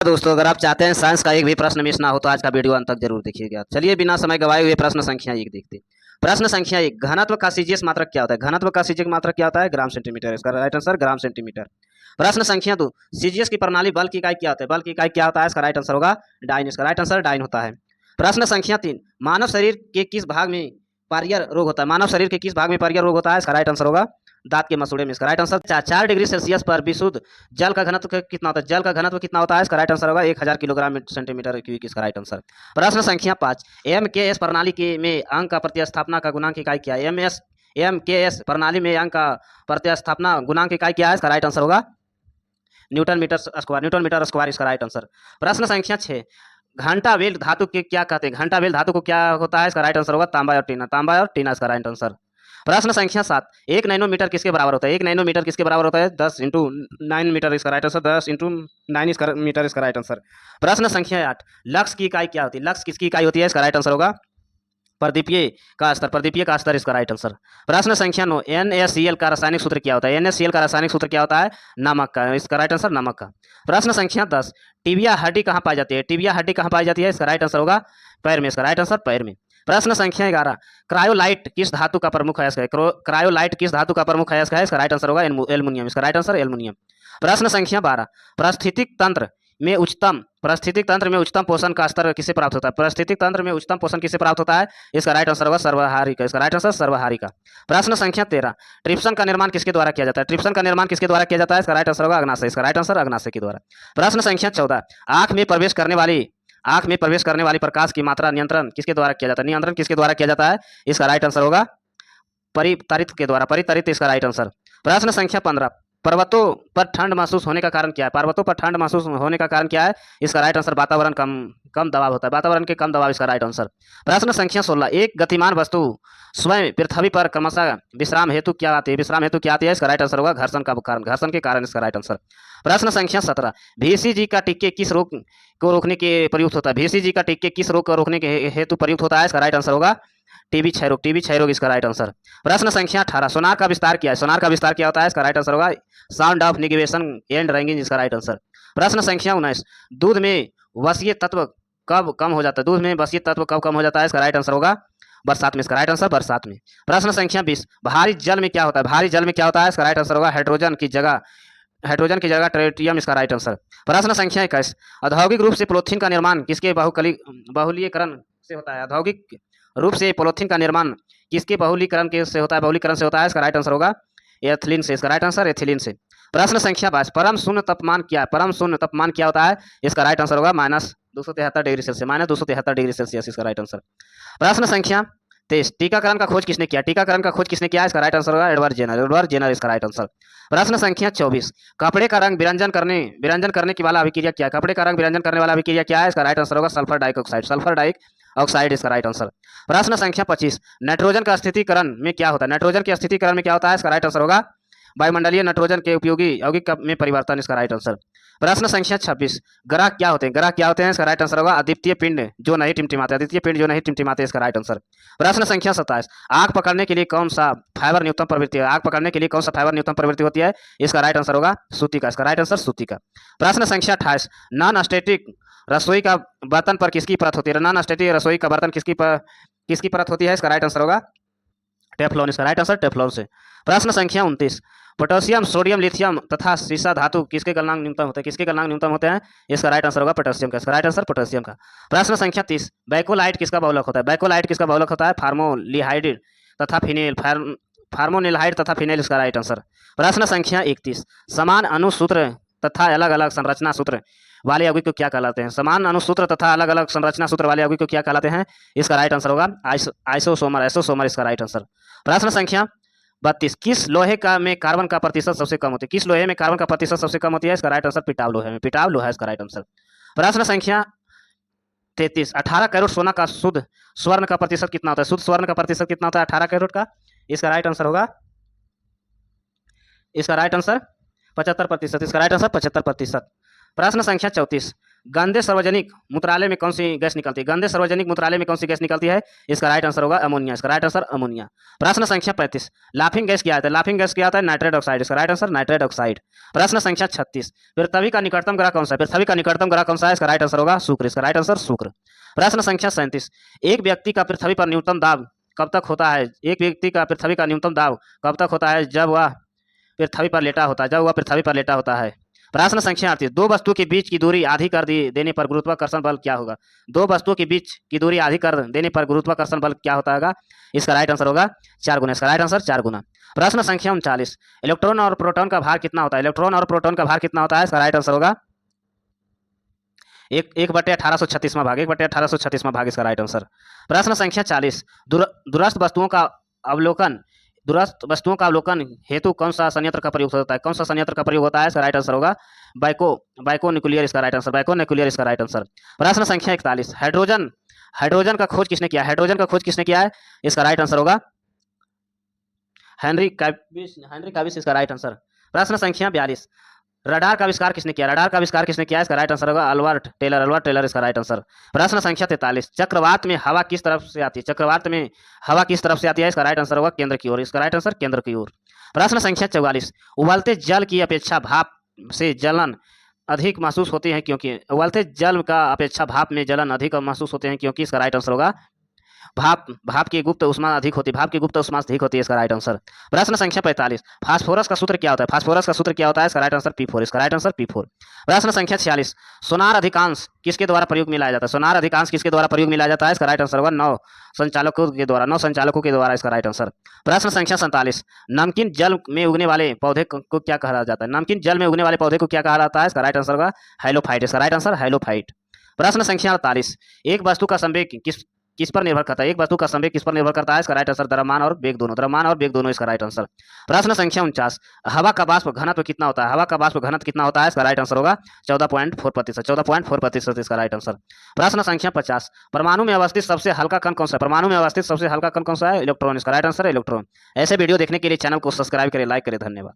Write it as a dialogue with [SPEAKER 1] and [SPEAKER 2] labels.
[SPEAKER 1] दोस्तों, अगर आप चाहते हैं साइंस का एक भी प्रश्न मिस ना हो तो आज का वीडियो अंत तक जरूर देखिएगा। चलिए बिना समय गवाए हुए प्रश्न संख्या एक देखते हैं। प्रश्न संख्या एक, घनत्व का सीजीएस मात्रक क्या होता है? घनत्व का सीजीएस मात्रक क्या होता है? Gram centimetre. इसका राइट आंसर ग्राम सेंटीमीटर। प्रश्न संख्या दो, सीजीएस की प्रणाली बल की इकाई क्या होता है? बल की इकाई क्या होता है? इसका राइट आंसर होगा डाइन। इसका राइट आंसर डाइन होता है। प्रश्न संख्या तीन, मानव शरीर के किस भाग में पारियर रोग होता है? मानव शरीर के किस भाग में पारियर रोग होता है? इसका राइट आंसर होगा दांत के मसूड़े में। इसका राइट आंसर 4 डिग्री सेल्सियस पर विशुद्ध जल का घनत्व कितना होता है? जल का घनत्व कितना होता है? इसका राइट आंसर होगा 1000 किलोग्राम सेंटीमीटर क्यूबिक। इसका राइट आंसर। प्रश्न संख्या 5, एम के एस प्रणाली के में अंक का प्रतिस्थापना का गुणांक इकाई क्या है? एम के एस प्रणाली में अंक का प्रतिस्थापना गुणांक इकाई क्या है? इसका राइट आंसर होगा newton metre square. Newton metre square इसका राइट आंसर। प्रश्न संख्या 6, घंटा बेल धातु के क्या कहते हैं? घंटा बेल धातु को क्या होता है? इसका राइट आंसर होगा तांबा और टीना। तांबा और टीना इसका राइट आंसर। प्रश्न संख्या 7, 1 नैनोमीटर किसके बराबर होता है? 1 नैनोमीटर किसके बराबर होता है? 10 इंटू 9 मीटर। इसका राइट आंसर 10 इंटू 9 मीटर। इसका राइट आंसर। प्रश्न संख्या 8, लक्स की इकाई क्या होती है? लक्स किसकी इकाई होती है? इसका राइट आंसर होगा प्रदीपीय का स्तर। प्रदीपीय का स्तर इसका राइट आंसर। प्रश्न संख्या 9, NaCl का रासायनिक सूत्र क्या होता है? NaCl का रासायनिक सूत्र क्या होता है? नमक का। इसका राइट आंसर नमक का। प्रश्न संख्या 10, टिबिया हड्डी कहाँ पाई जाती है? टिबिया हड्डी कहाँ पाई जाती है? इसका राइट आंसर होगा पैर में। इसका राइट आंसर पैर में। प्रश्न संख्या 11, क्रायोलाइट किस धातु का प्रमुख अयस्क है? क्रायोलाइट किस धातु का प्रमुख अयस्क है? इसका राइट आंसर होगा एल्युमिनियम। इसका राइट आंसर एल्युमिनियम। प्रश्न संख्या 12, परिस्थितिक तंत्र में उच्चतम पोषण का स्तर किसे प्राप्त होता है? परिस्थितिक तंत्र में उच्चतम पोषण किसे प्राप्त होता है? इसका राइट आंसर होगा सर्वहारी का। इसका राइट आंसर सर्वहारी का। प्रश्न संख्या 13, ट्रिप्सन का निर्माण किसके द्वारा किया जाता है? ट्रिप्सन का निर्माण किसके द्वारा किया जाता है? इसका राइट आंसर होगा अग्नाशय। इसका राइट आंसर अग्नाशय के द्वारा। प्रश्न संख्या 14, आंख में प्रवेश करने वाली प्रकाश की मात्रा नियंत्रण किसके द्वारा किया जाता है? नियंत्रण किसके द्वारा किया जाता है? इसका राइट आंसर होगा परितरित के द्वारा। परितरित इसका राइट आंसर। प्रश्न संख्या 15, पर्वतों पर ठंड महसूस होने का कारण क्या है? पर्वतों पर ठंड महसूस होने का कारण क्या है? इसका राइट आंसर वातावरण कम दबाव होता है। वातावरण के कम दबाव। इसका राइट आंसर। प्रश्न संख्या 16, एक गतिमान वस्तु स्वयं पृथ्वी पर क्रमशः विश्राम हेतु क्या आती है? विश्राम हेतु क्या आती है? इसका राइट आंसर होगा घर्षण का कारण। घर्षण के कारण। इसका राइट आंसर। प्रश्न संख्या 17, VCG का टीके किस रोग को रोकने के प्रयुक्त होता है? VCG का टीके किस रोग को रोकने के हेतु प्रयुक्त होता है? इसका राइट आंसर होगा टीबी क्षय रोग। टीबी क्षय रोग इसका राइट आंसर। प्रश्न संख्या 18, सोनार का विस्तार क्या है? सोनार का विस्तार क्या होता है? इसका राइट आंसर होगा sound of negation and ragging. इसका राइट आंसर। प्रश्न संख्या 19, दूध में वसीय तत्व कब कम हो जाता है? दूध में वसीय तत्व कब कम हो जाता है? इसका राइट आंसर होगा बरसात में। इसका राइट आंसर बरसात में। प्रश्न संख्या 20, भारी जल में क्या होता है? भारी जल में क्या होता है? इसका राइट आंसर होगा हाइड्रोजन की जगह ट्रिटियम। इसका राइट आंसर। प्रश्न संख्या 21, औद्योगिक रूप से पॉलीथीन का निर्माण किसके बहुलीकरण से होता है? औद्योगिक रूप से पॉलीथीन का निर्माण किसके बहुलीकरण से होता है? बहुलीकरण से होता है। इसका राइट आंसर होगा एथिलीन से। इसका राइट आंसर एथिलीन से। प्रश्न संख्या 22, परम शून्य तापमान क्या है? परम शून्य तापमान क्या होता है? इसका राइट आंसर होगा -273 डिग्री सेल्सियस। -273 डिग्री सेल्सियस इसका राइट आंसर। प्रश्न संख्या 23, टीकाकरण का खोज किसने किया? टीकाकरण का खोज किसने किया? इसका राइट आंसर होगा एडवर्ड जेनर। एडवर्ड जेनर इसका राइट आंसर। प्रश्न संख्या 24, कपड़े का रंग विरंजन करने की वाला अभिक्रिया क्या है? कपड़े का रंग विरंजन करने वाला अभिक्रिया क्या है? इसका राइट आंसर होगा सल्फर डाइऑक्साइड। सल्फर डाइऑक्साइड इसका राइट आंसर। प्रश्न संख्या 25, नाइट्रोजन का स्थितिकरण में क्या होता है? नाइट्रोजन के स्थितिकरण में क्या होता है? इसका राइट आंसर होगा वायुमंडलीय नाइट्रोजन के उपयोगी यौगिक में परिवर्तन। इसका राइट आंसर। प्रश्न संख्या 26, ग्रह क्या होते हैं? ग्रह क्या होते हैं? इसका राइट आंसर होगा अद्वितीय पिंड जो नहीं टिमटिमाते। अद्वितीय पिंड जो नहीं टिमटिमाते। इसका राइट आंसर। प्रश्न संख्या 27, आग पकड़ने के लिए कौन सा फाइबर न्यूनतम प्रवृत्ति है? आग पकड़ने के लिए कौन सा फाइबर न्यूनतम प्रवृत्ति होती है? इसका राइट आंसर होगा सूती का। इसका राइट आंसर सूती का। प्रश्न संख्या 28, नॉन स्टैटिक रसोई का बर्तन पर किसकी परत होती है? नॉन स्टैटिक रसोई का बर्तन किसकी परत होती है? इसका राइट आंसर होगा टेफ्लॉन। इसका राइट आंसर टेफ्लॉन से। प्रश्न संख्या 29, पोटेशियम, सोडियम, लिथियम तथा सीसा धातु किसके गलनांक न्यूनतम होते हैं? किसके गलनांक न्यूनतम होते हैं? इसका राइट आंसर होगा पोटेशियम का। इसका राइट आंसर पोटेशियम का। प्रश्न संख्या 30, बैकोलाइट किसका बहुलक होता है? बैकोलाइट किसका बहुलक होता है? फार्मोलिहाइड तथा फिनेल। फार्मोनिलहाइड तथा फिनेल इसका राइट आंसर। प्रश्न संख्या 31, समान अणुसूत्र तथा अलग अलग संरचना सूत्र वाले यौगिक को क्या कहलाते हैं? समान अणुसूत्र तथा अलग अलग संरचना सूत्र वाले यौगिक को क्या कहलाते हैं? इसका राइट आंसर होगा आइसोसोमर इसका राइट आंसर। प्रश्न संख्या 32, किस लोहे का में कार्बन का प्रतिशत सबसे कम होती है? किस लोहे में कार्बन का प्रतिशत सबसे कम होती है? इसका राइट आंसर पिटाव लोहे में। पिटाव लोहा इसका राइट आंसर। प्रश्न संख्या 33, 18 कैरेट सोना का शुद्ध स्वर्ण का प्रतिशत कितना होता है? शुद्ध स्वर्ण का प्रतिशत कितना होता है 18 कैरेट का? इसका राइट आंसर होगा 75%। इसका राइट आंसर 75%। प्रश्न संख्या 34, गंदे सार्वजनिक मूत्रालय में कौन सी गैस निकलती है? गंदे सार्वजनिक मूत्रालय में कौन सी गैस निकलती है? इसका राइट आंसर होगा अमोनिया। इसका राइट आंसर अमोनिया। प्रश्न संख्या 35, लाफिंग गैस क्या आता है? लाफिंग गैस क्या आता है? Nitrate oxide. इसका राइट आंसर नाइट्रेट ऑक्साइड। प्रश्न संख्या 36, पृथ्वी का निकटतम ग्रह कौन सा है? पृथ्वी का निकटतम ग्रह कौन सा है? इसका राइट आंसर होगा शुक्र। इसका राइट आंसर शुक्र। प्रश्न संख्या 37, एक व्यक्ति का पृथ्वी पर न्यूनतम दाब कब तक होता है? एक व्यक्ति का पृथ्वी का न्यूनतम दाब कब तक होता है? जब वह पृथ्वी पर लेटा होता है। जब वह पृथ्वी पर लेटा होता है। प्रश्न संख्या 38, दो वस्तुओं के बीच की दूरी आधी कर देने पर गुरुत्वाकर्षण बल क्या होगा? दो वस्तुओं के बीच की दूरी आधी कर देने पर गुरुत्वाकर्षण बल क्या होता है? इसका राइट आंसर होगा 4 गुना। इसका राइट आंसर 4 गुना। प्रश्न संख्या 39, इलेक्ट्रॉन और प्रोटॉन का भार कितना होता है? इलेक्ट्रॉन और प्रोटॉन का भार कितना होता है? इसका राइट आंसर होगा 1/1836वां भाग। 1/1836वां भाग इसका राइट आंसर। प्रश्न संख्या 40, दूरस्थ वस्तुओं का अवलोकन हेतु कौन सा संयंत्र का प्रयोग होता है? कौन सा संयंत्र का प्रयोग होता है? इसका राइट आंसर होगा बाइकोन्यूक्लियर। इसका राइट आंसर बाइकोन्यूक्लियर इसका राइट आंसर। प्रश्न संख्या 41, हाइड्रोजन का खोज किसने किया? हाइड्रोजन का खोज किसने किया है? इसका राइट आंसर होगा हेनरी कैविस इसका राइट आंसर। प्रश्न संख्या 42, रडार का आविष्कार किसने किया? रडार का आविष्कार किसने किया? इसका राइट आंसर होगा अल्बर्ट टेलर इसका राइट आंसर। प्रश्न संख्या 43, चक्रवात में हवा किस तरफ से आती है? चक्रवात में हवा किस तरफ से आती है? इसका राइट आंसर होगा केंद्र की ओर। इसका राइट आंसर केंद्र की ओर। प्रश्न संख्या 44, उबलते जल की अपेक्षा भाप से जलन अधिक महसूस होती है क्योंकि? उबलते जल का अपेक्षा भाप में जलन अधिक महसूस होते हैं क्योंकि? इसका राइट आंसर होगा भाप की गुप्त ऊष्मा अधिक होती है। भाप की गुप्त ऊष्मा अधिक होती है। इसका राइट आंसर। प्रश्न संख्या 45, फास्फोरस का सूत्र क्या होता है? फास्फोरस का सूत्र क्या होता है? इसका राइट आंसर P4। इसका राइट आंसर P4। प्रश्न संख्या 46, सोनार अधिकांश किसके द्वारा प्रयोग में लाया जाता है? सोनार अधिकांश किसके द्वारा प्रयोग में लाया जाता है? इसका राइट आंसर होगा नौ संचालकों के द्वारा। इसका राइट आंसर। प्रश्न संख्या 47, नमकीन जल में उगने वाले पौधे को क्या कहा जाता है? नमकीन जल में उगने वाले पौधे को क्या कहा जाता है? इसका राइट आंसर होगा हाइलोफाइट। इसका राइट आंसर हाइलोफाइट। प्रश्न संख्या 48, एक वस्तु का संवेग किस पर निर्भर करता है? एक वस्तु का संवेग किस पर निर्भर करता है? इसका राइट आंसर द्रव्यमान और वेग दोनों इसका राइट आंसर। प्रश्न संख्या 49, हवा का वाष्प घनत्व कितना होता है? हवा का वाष्प घनत्व कितना होता है? इसका राइट आंसर होगा 14.4%। 14.4% इसका राइट आंसर। प्रश्न संख्या 50, परमाणु में अवस्थित सबसे हल्का कण कौन सा है? परमाणु में अवस्थित सबसे हल्का कण कौन सा है? इलेक्ट्रॉन। इसका राइट आंसर है इलेक्ट्रॉन। ऐसे वीडियो देखने के लिए चैनल को सब्सक्राइब करें, लाइक करें। धन्यवाद।